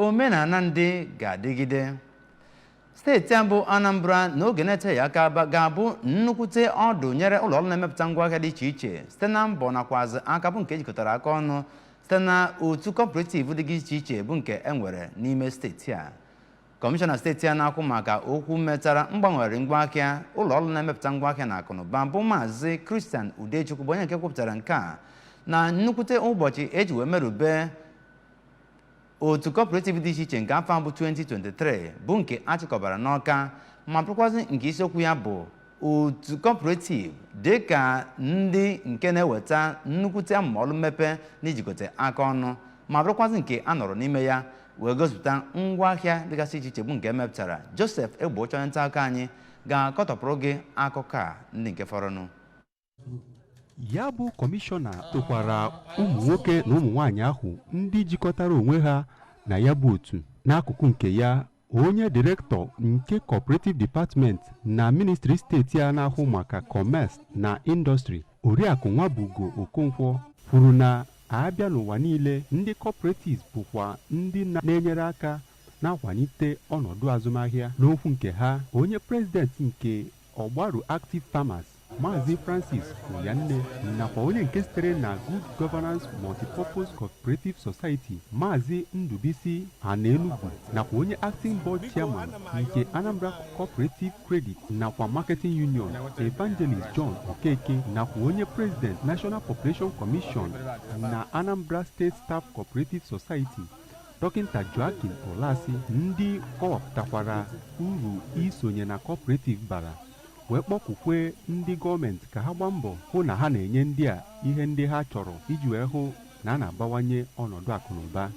omenala ndị ga-adịgide. Steeti abụ Anambra n'oge na-eteghị aka ga-abụ nnukwute ọdụ nyere ụlọọrụ na-emepụta ngwaahịa dị iche iche site na mbọ nakwazị aka bụ nke ejikọtara aka ọnụ site na otu cooperative dị iche iche bụ nke enwere n'ime steeti a. Kọmishọna steeti a na-akwụ maka okwu metara mgbanwere ngwaahịa ụlọọrụ na-emepụta ngwaahịa na akụnụba bụ Maazị Christian Udechukwu bụ onye nke kwupụtara nke a na nnukwute ụbọchị eji wee merube otu cooperative dị iche iche nke afọ abụ 2023 bụ nke achịkọbara n'Ọka ma bụrụkwazị nke isiokwu ya bụ otu cooperative dịka ndị nke na-eweta nnukwute amụmọlụ mmepe n'ijikọta aka ọnụ ma bụrụkwazị nke a nọrọ n'ime ya wee gosipụta ngwaahịa dịgasị iche iche bụ nke emepụtara. Joseph Egbocha onye nta akụkọ anyị ga-akọtọpụrụ gị akụkọ a ndị nke fọrọnụ. Ya bụ kọmishọna tokwara ụmụ nwoke na ụmụ nwaanyị ahụ ndị jikọtara onwe ha na ya bụ otu. N'akụkụ nke ya, onye direktọ nke Cooperative Department na Ministry steeti a na-ahụ maka Commerce na Industry, Oriakụ Nwabugo Okonkwo, kwuru na abịa n'ụwa niile ndị cooperatives bụkwa ndị na-enyere aka na-akwalite ọnọdụ azụmahịa. N'okwu nke ha, onye prezidenti nke Ọgbaru Active Farmers Maazị Francis Oyanne nakwa onye nke sitere na Good Governance Multipurpose Cooperative Society Maazị Ndubisi Anenugwu nakwa onye Acting Board Chairman nke Anambra Cooperative Credit nakwa Marketing Union Evangelist John Okeke nakwa onye President National Population Commission na Anambra State Staff Cooperative Society Dọkịta Joaquin Olasi ndị kọwapụtakwara uru isonye na cooperative bara wee kpọkwukwe ndị gọọmenti ka ha gbaa mbọ hụ na ha na-enye ndị a ihe ndị ha chọrọ iji wee hụ na a na-abawanye ọnọdụ akụnụba.